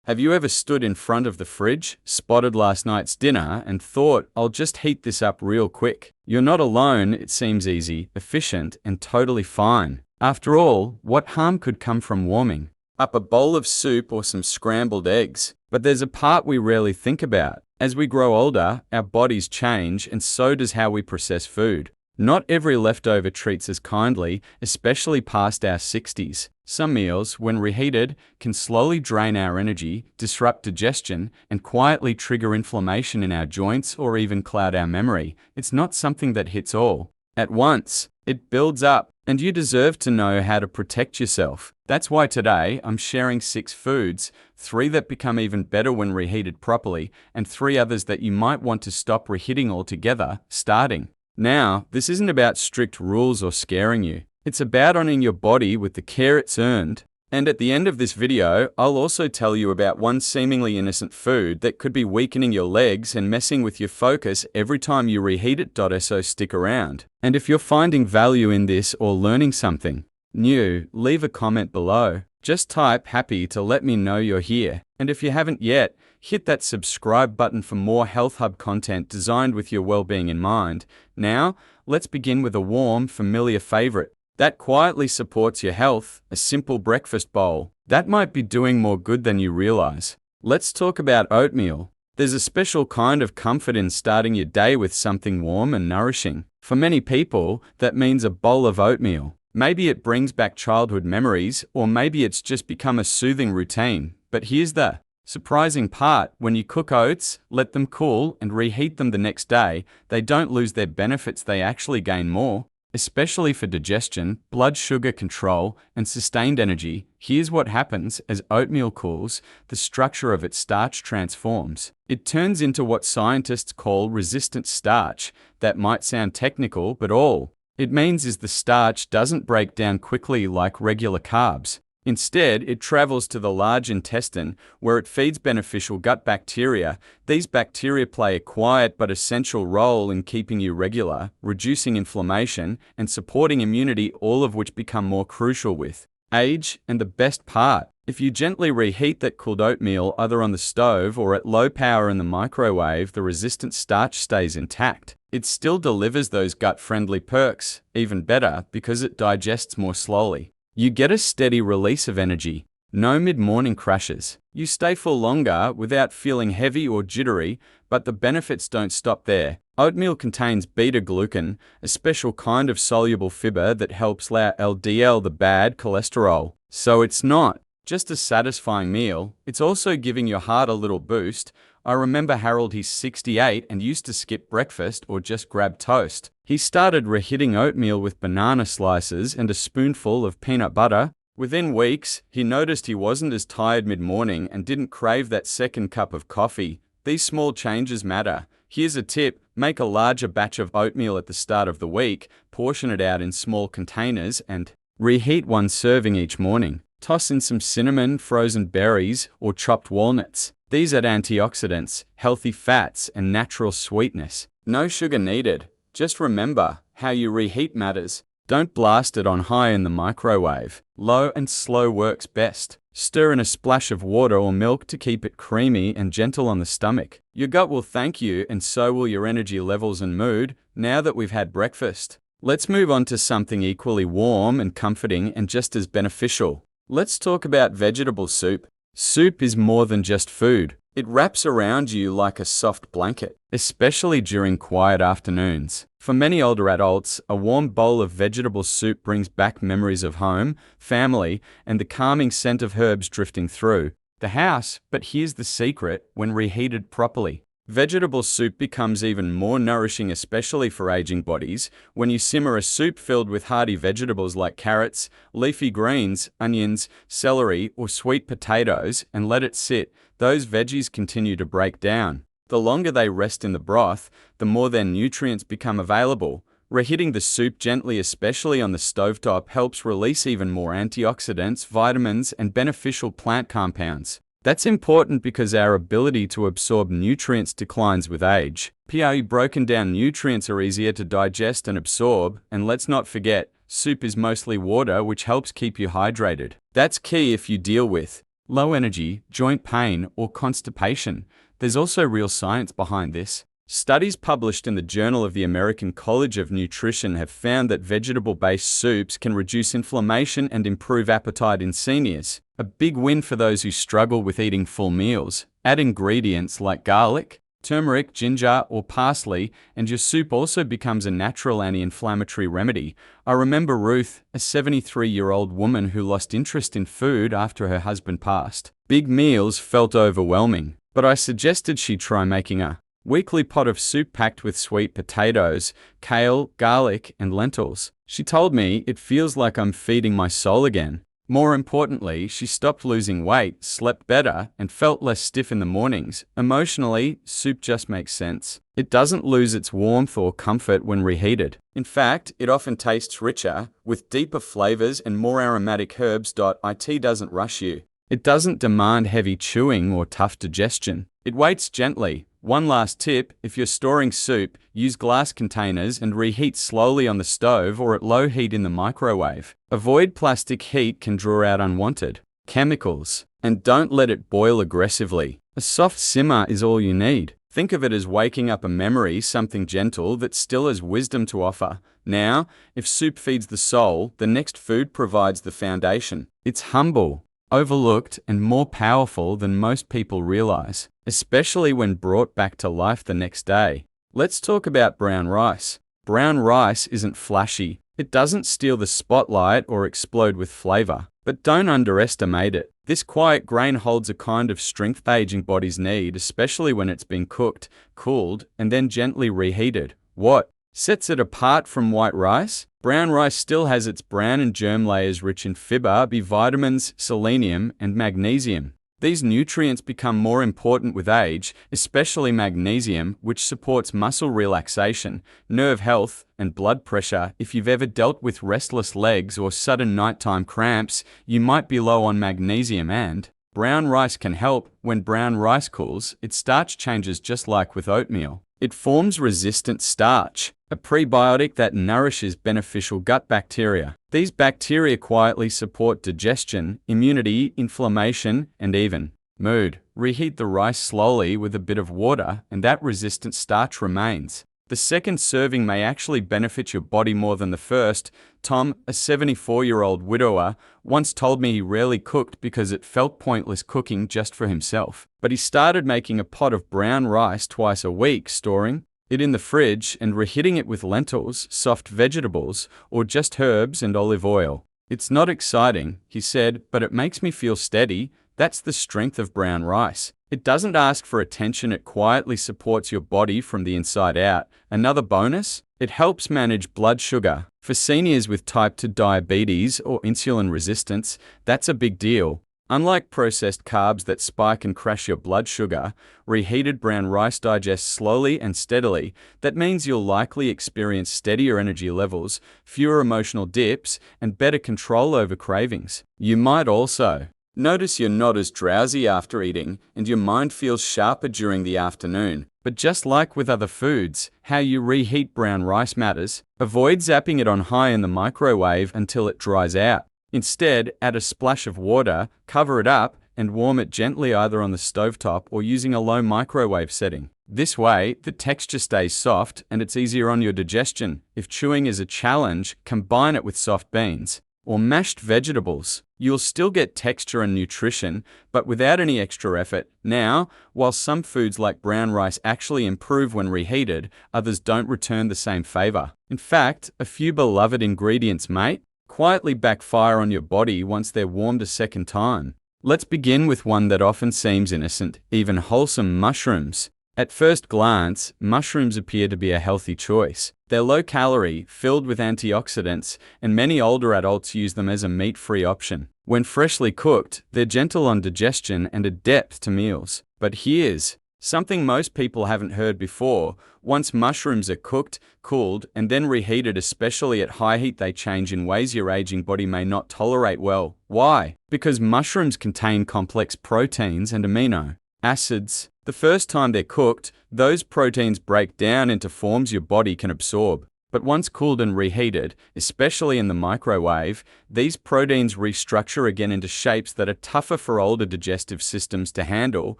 Have you ever stood in front of the fridge, spotted last night's dinner, and thought, I'll just heat this up real quick? You're not alone. It seems easy, efficient, and totally fine. After all, what harm could come from warming up a bowl of soup or some scrambled eggs? But there's a part we rarely think about. As we grow older, our bodies change, and so does how we process food. Not every leftover treats us kindly, especially past our 60s. Some meals, when reheated, can slowly drain our energy, disrupt digestion, and quietly trigger inflammation in our joints or even cloud our memory. It's not something that hits all at once. It builds up, and you deserve to know how to protect yourself. That's why today I'm sharing 6 foods, 3 that become even better when reheated properly, and 3 others that you might want to stop reheating altogether, starting now. This isn't about strict rules or scaring you. It's about honoring your body with the care it's earned. And at the end of this video, I'll also tell you about one seemingly innocent food that could be weakening your legs and messing with your focus every time you reheat it. So stick around. And if you're finding value in this or learning something new, leave a comment below. Just type happy to let me know you're here. And if you haven't yet, hit that subscribe button for more Health Hub content designed with your well-being in mind. Now, let's begin with a warm, familiar favorite that quietly supports your health, a simple breakfast bowl that might be doing more good than you realize. Let's talk about oatmeal. There's a special kind of comfort in starting your day with something warm and nourishing. For many people, that means a bowl of oatmeal. Maybe it brings back childhood memories, or maybe it's just become a soothing routine. But here's the surprising part: when you cook oats, let them cool, and reheat them the next day, they don't lose their benefits, they actually gain more. Especially for digestion, blood sugar control, and sustained energy. Here's what happens: as oatmeal cools, the structure of its starch transforms. It turns into what scientists call resistant starch. That might sound technical, but all it means is the starch doesn't break down quickly like regular carbs. Instead, it travels to the large intestine, where it feeds beneficial gut bacteria. These bacteria play a quiet but essential role in keeping you regular, reducing inflammation, and supporting immunity, all of which become more crucial with age. And the best part: if you gently reheat that cooled oatmeal either on the stove or at low power in the microwave, the resistant starch stays intact. It still delivers those gut-friendly perks, even better because it digests more slowly. You get a steady release of energy, no mid-morning crashes. You stay full longer without feeling heavy or jittery, but the benefits don't stop there. Oatmeal contains beta-glucan, a special kind of soluble fiber that helps lower LDL, the bad cholesterol. So it's not just a satisfying meal, it's also giving your heart a little boost. I remember Harold, he's 68 and used to skip breakfast or just grab toast. He started reheating oatmeal with banana slices and a spoonful of peanut butter. Within weeks, he noticed he wasn't as tired mid-morning and didn't crave that second cup of coffee. These small changes matter. Here's a tip: make a larger batch of oatmeal at the start of the week, portion it out in small containers, and reheat 1 serving each morning. Toss in some cinnamon, frozen berries, or chopped walnuts. These add antioxidants, healthy fats, and natural sweetness. No sugar needed. Just remember, how you reheat matters. Don't blast it on high in the microwave. Low and slow works best. Stir in a splash of water or milk to keep it creamy and gentle on the stomach. Your gut will thank you, and so will your energy levels and mood. Now that we've had breakfast, let's move on to something equally warm and comforting and just as beneficial. Let's talk about vegetable soup. Soup is more than just food. It wraps around you like a soft blanket, especially during quiet afternoons. For many older adults, a warm bowl of vegetable soup brings back memories of home, family, and the calming scent of herbs drifting through the house. But here's the secret: when reheated properly, vegetable soup becomes even more nourishing, especially for aging bodies. When you simmer a soup filled with hearty vegetables like carrots, leafy greens, onions, celery, or sweet potatoes, and let it sit, those veggies continue to break down. The longer they rest in the broth, the more their nutrients become available. Reheating the soup gently, especially on the stovetop, helps release even more antioxidants, vitamins, and beneficial plant compounds. That's important because our ability to absorb nutrients declines with age. Broken down nutrients are easier to digest and absorb, and let's not forget, soup is mostly water, which helps keep you hydrated. That's key if you deal with low energy, joint pain, or constipation. There's also real science behind this. Studies published in the Journal of the American College of Nutrition have found that vegetable-based soups can reduce inflammation and improve appetite in seniors. A big win for those who struggle with eating full meals. Add ingredients like garlic, turmeric, ginger, or parsley, and your soup also becomes a natural anti-inflammatory remedy. I remember Ruth, a 73-year-old woman who lost interest in food after her husband passed. Big meals felt overwhelming, but I suggested she try making a weekly pot of soup packed with sweet potatoes, kale, garlic, and lentils. She told me, "It feels like I'm feeding my soul again." More importantly, she stopped losing weight, slept better, and felt less stiff in the mornings. Emotionally, soup just makes sense. It doesn't lose its warmth or comfort when reheated. In fact, it often tastes richer, with deeper flavors and more aromatic herbs. It doesn't rush you. It doesn't demand heavy chewing or tough digestion. It waits gently. One last tip, if you're storing soup, use glass containers and reheat slowly on the stove or at low heat in the microwave. Avoid plastic heat can draw out unwanted chemicals. And don't let it boil aggressively. A soft simmer is all you need. Think of it as waking up a memory, something gentle that still has wisdom to offer. Now, if soup feeds the soul, the next food provides the foundation. It's humble, overlooked, and more powerful than most people realize, especially when brought back to life the next day. Let's talk about brown rice. Brown rice isn't flashy. It doesn't steal the spotlight or explode with flavor. But don't underestimate it. This quiet grain holds a kind of strength aging bodies need, especially when it's been cooked, cooled, and then gently reheated. What sets it apart from white rice? Brown rice still has its bran and germ layers rich in fiber, B vitamins, selenium, and magnesium. These nutrients become more important with age, especially magnesium, which supports muscle relaxation, nerve health, and blood pressure. If you've ever dealt with restless legs or sudden nighttime cramps, you might be low on magnesium, and brown rice can help. When brown rice cools, its starch changes just like with oatmeal. It forms resistant starch, a prebiotic that nourishes beneficial gut bacteria. These bacteria quietly support digestion, immunity, inflammation, and even mood. Reheat the rice slowly with a bit of water, and that resistant starch remains. The second serving may actually benefit your body more than the first. Tom, a 74-year-old widower, once told me he rarely cooked because it felt pointless cooking just for himself. But he started making a pot of brown rice twice a week, storing it in the fridge and reheating it with lentils, soft vegetables, or just herbs and olive oil. "It's not exciting," he said, "but it makes me feel steady." That's the strength of brown rice. It doesn't ask for attention, it quietly supports your body from the inside out. Another bonus? It helps manage blood sugar. For seniors with type 2 diabetes or insulin resistance, that's a big deal. Unlike processed carbs that spike and crash your blood sugar, reheated brown rice digests slowly and steadily. That means you'll likely experience steadier energy levels, fewer emotional dips, and better control over cravings. You might also notice you're not as drowsy after eating, and your mind feels sharper during the afternoon. But just like with other foods, how you reheat brown rice matters. Avoid zapping it on high in the microwave until it dries out. Instead, add a splash of water, cover it up, and warm it gently either on the stovetop or using a low microwave setting. This way, the texture stays soft and it's easier on your digestion. If chewing is a challenge, combine it with soft beans or mashed vegetables. You'll still get texture and nutrition, but without any extra effort. Now, while some foods like brown rice actually improve when reheated, others don't return the same favor. In fact, a few beloved ingredients may quietly backfire on your body once they're warmed a second time. Let's begin with one that often seems innocent, even wholesome: mushrooms. At first glance, mushrooms appear to be a healthy choice. They're low-calorie, filled with antioxidants, and many older adults use them as a meat-free option. When freshly cooked, they're gentle on digestion and a depth to meals. But here's something most people haven't heard before. Once mushrooms are cooked, cooled, and then reheated, especially at high heat, they change in ways your aging body may not tolerate well. Why? Because mushrooms contain complex proteins and amino acids. The first time they're cooked, those proteins break down into forms your body can absorb. But once cooled and reheated, especially in the microwave, these proteins restructure again into shapes that are tougher for older digestive systems to handle.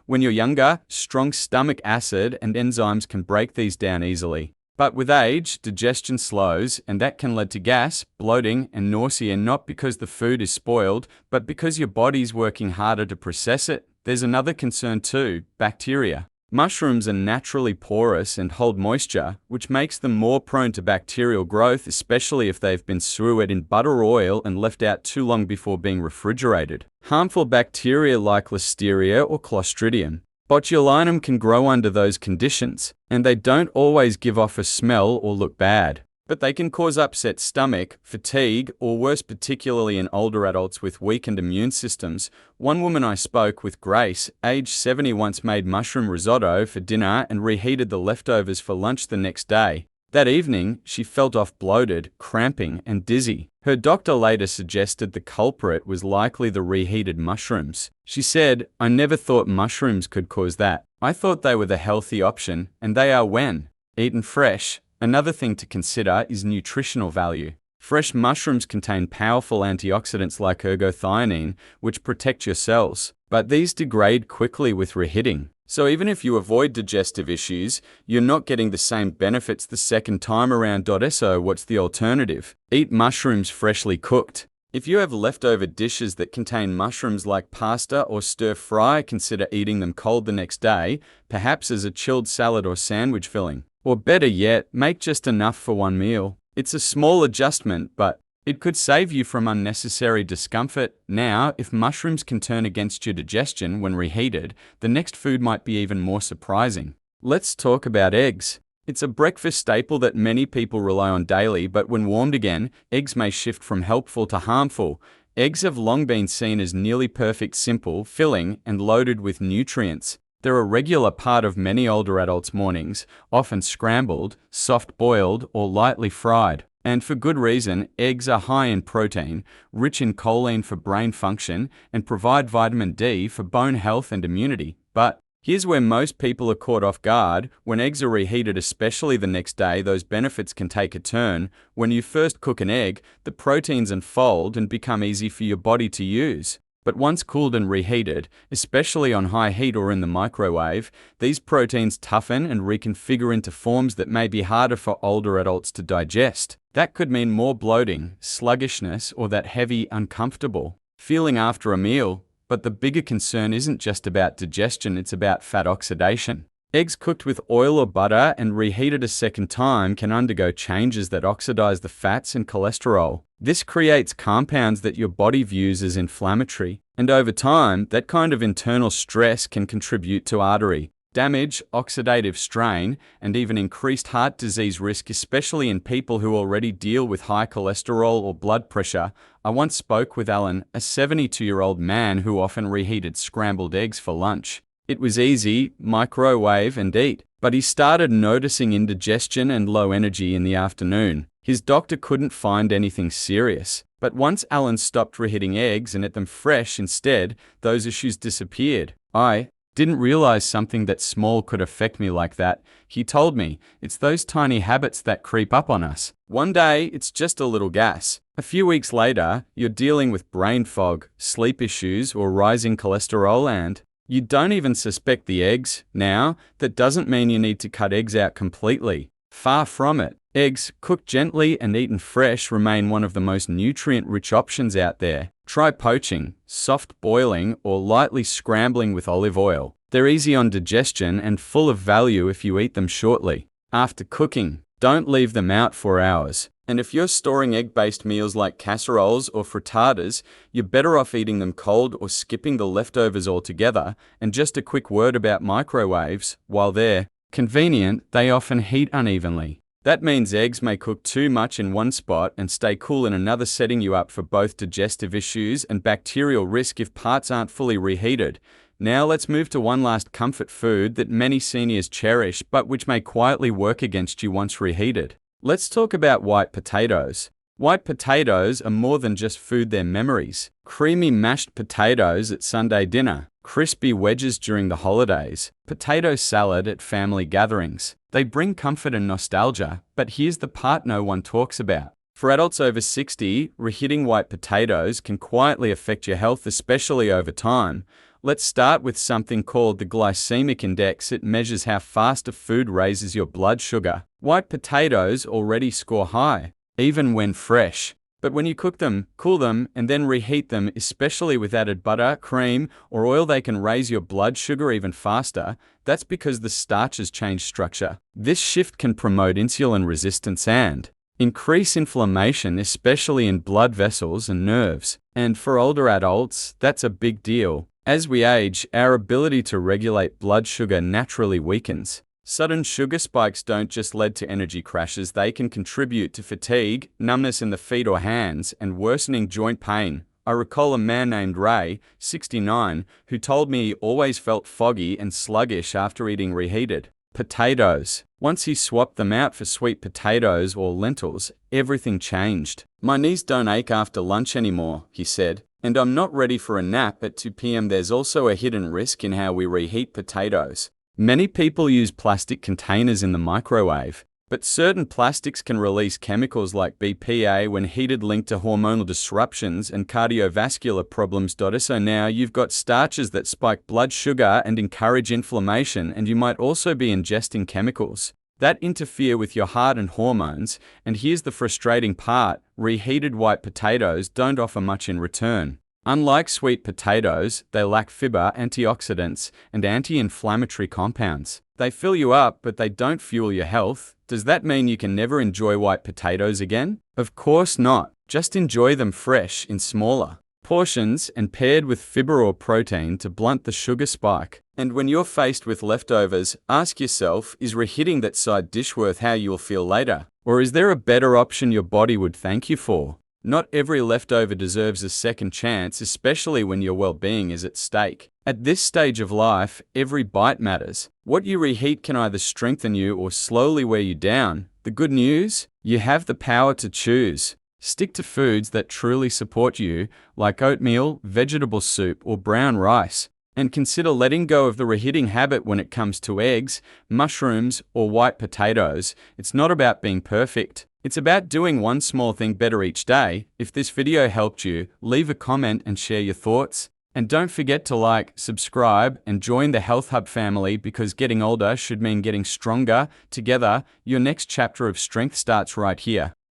When you're younger, strong stomach acid and enzymes can break these down easily. But with age, digestion slows, and that can lead to gas, bloating, and nausea, not because the food is spoiled, but because your body's working harder to process it. There's another concern too: bacteria. Mushrooms are naturally porous and hold moisture, which makes them more prone to bacterial growth, especially if they've been sautéed in butter or oil and left out too long before being refrigerated. Harmful bacteria like Listeria or Clostridium botulinum can grow under those conditions, and they don't always give off a smell or look bad. But they can cause upset stomach, fatigue, or worse, particularly in older adults with weakened immune systems. One woman I spoke with, Grace, aged 70, once made mushroom risotto for dinner and reheated the leftovers for lunch the next day. That evening, she felt off bloated, cramping, and dizzy. Her doctor later suggested the culprit was likely the reheated mushrooms. She said, "I never thought mushrooms could cause that. I thought they were the healthy option, and they are when eaten fresh." Another thing to consider is nutritional value. Fresh mushrooms contain powerful antioxidants like ergothioneine, which protect your cells, but these degrade quickly with reheating. So even if you avoid digestive issues, you're not getting the same benefits the second time around. So what's the alternative? Eat mushrooms freshly cooked. If you have leftover dishes that contain mushrooms like pasta or stir fry, consider eating them cold the next day, perhaps as a chilled salad or sandwich filling. Or better yet, make just enough for one meal. It's a small adjustment, but it could save you from unnecessary discomfort. Now, if mushrooms can turn against your digestion when reheated, the next food might be even more surprising. Let's talk about eggs. It's a breakfast staple that many people rely on daily, but when warmed again, eggs may shift from helpful to harmful. Eggs have long been seen as nearly perfect, simple, filling, and loaded with nutrients. They're a regular part of many older adults' mornings, often scrambled, soft-boiled, or lightly fried. And for good reason. Eggs are high in protein, rich in choline for brain function, and provide vitamin D for bone health and immunity. But here's where most people are caught off guard. When eggs are reheated, especially the next day, those benefits can take a turn. When you first cook an egg, the proteins unfold and become easy for your body to use. But once cooled and reheated, especially on high heat or in the microwave, these proteins toughen and reconfigure into forms that may be harder for older adults to digest. That could mean more bloating, sluggishness, or that heavy, uncomfortable feeling after a meal. But the bigger concern isn't just about digestion, it's about fat oxidation. Eggs cooked with oil or butter and reheated a second time can undergo changes that oxidize the fats and cholesterol. This creates compounds that your body views as inflammatory, and over time, that kind of internal stress can contribute to artery damage, oxidative strain, and even increased heart disease risk, especially in people who already deal with high cholesterol or blood pressure. I once spoke with Alan, a 72-year-old man who often reheated scrambled eggs for lunch. It was easy, microwave and eat, but he started noticing indigestion and low energy in the afternoon. His doctor couldn't find anything serious, but once Alan stopped reheating eggs and ate them fresh instead, those issues disappeared. I didn't realize something that small could affect me like that. He told me, it's those tiny habits that creep up on us. One day, it's just a little gas. A few weeks later, you're dealing with brain fog, sleep issues, or rising cholesterol, and you don't even suspect the eggs. Now, that doesn't mean you need to cut eggs out completely. Far from it. Eggs, cooked gently and eaten fresh, remain one of the most nutrient-rich options out there. Try poaching, soft boiling, or lightly scrambling with olive oil. They're easy on digestion and full of value if you eat them shortly. After cooking, don't leave them out for hours. And if you're storing egg-based meals like casseroles or frittatas, you're better off eating them cold or skipping the leftovers altogether. And just a quick word about microwaves. While they're convenient, they often heat unevenly. That means eggs may cook too much in one spot and stay cool in another, setting you up for both digestive issues and bacterial risk if parts aren't fully reheated. Now let's move to one last comfort food that many seniors cherish, but which may quietly work against you once reheated. Let's talk about white potatoes. White potatoes are more than just food, they're memories. Creamy mashed potatoes at Sunday dinner, crispy wedges during the holidays, potato salad at family gatherings. They bring comfort and nostalgia, but here's the part no one talks about. For adults over 60, reheating white potatoes can quietly affect your health, especially over time. Let's start with something called the glycemic index. It measures how fast a food raises your blood sugar. White potatoes already score high, even when fresh. But when you cook them, cool them, and then reheat them, especially with added butter, cream, or oil, they can raise your blood sugar even faster. That's because the starches change structure. This shift can promote insulin resistance and increase inflammation, especially in blood vessels and nerves. And for older adults, that's a big deal. As we age, our ability to regulate blood sugar naturally weakens. Sudden sugar spikes don't just lead to energy crashes, they can contribute to fatigue, numbness in the feet or hands, and worsening joint pain. I recall a man named Ray, 69, who told me he always felt foggy and sluggish after eating reheated potatoes. Once he swapped them out for sweet potatoes or lentils, everything changed. "My knees don't ache after lunch anymore," he said, "and I'm not ready for a nap at 2 p.m. There's also a hidden risk in how we reheat potatoes. Many people use plastic containers in the microwave, but certain plastics can release chemicals like BPA when heated, linked to hormonal disruptions and cardiovascular problems. So now you've got starches that spike blood sugar and encourage inflammation, and you might also be ingesting chemicals that interfere with your heart and hormones. And here's the frustrating part: reheated white potatoes don't offer much in return. Unlike sweet potatoes, they lack fiber, antioxidants, and anti-inflammatory compounds. They fill you up, but they don't fuel your health. Does that mean you can never enjoy white potatoes again? Of course not. Just enjoy them fresh in smaller portions and paired with fiber or protein to blunt the sugar spike. And when you're faced with leftovers, ask yourself, is reheating that side dish worth how you'll feel later? Or is there a better option your body would thank you for? Not every leftover deserves a second chance, especially when your well-being is at stake. At this stage of life, every bite matters. What you reheat can either strengthen you or slowly wear you down. The good news? You have the power to choose. Stick to foods that truly support you, like oatmeal, vegetable soup, or brown rice. And consider letting go of the reheating habit when it comes to eggs, mushrooms, or white potatoes. It's not about being perfect. It's about doing one small thing better each day. If this video helped you, leave a comment and share your thoughts. And don't forget to like, subscribe, and join the Health Hub family, because getting older should mean getting stronger. Together, your next chapter of strength starts right here.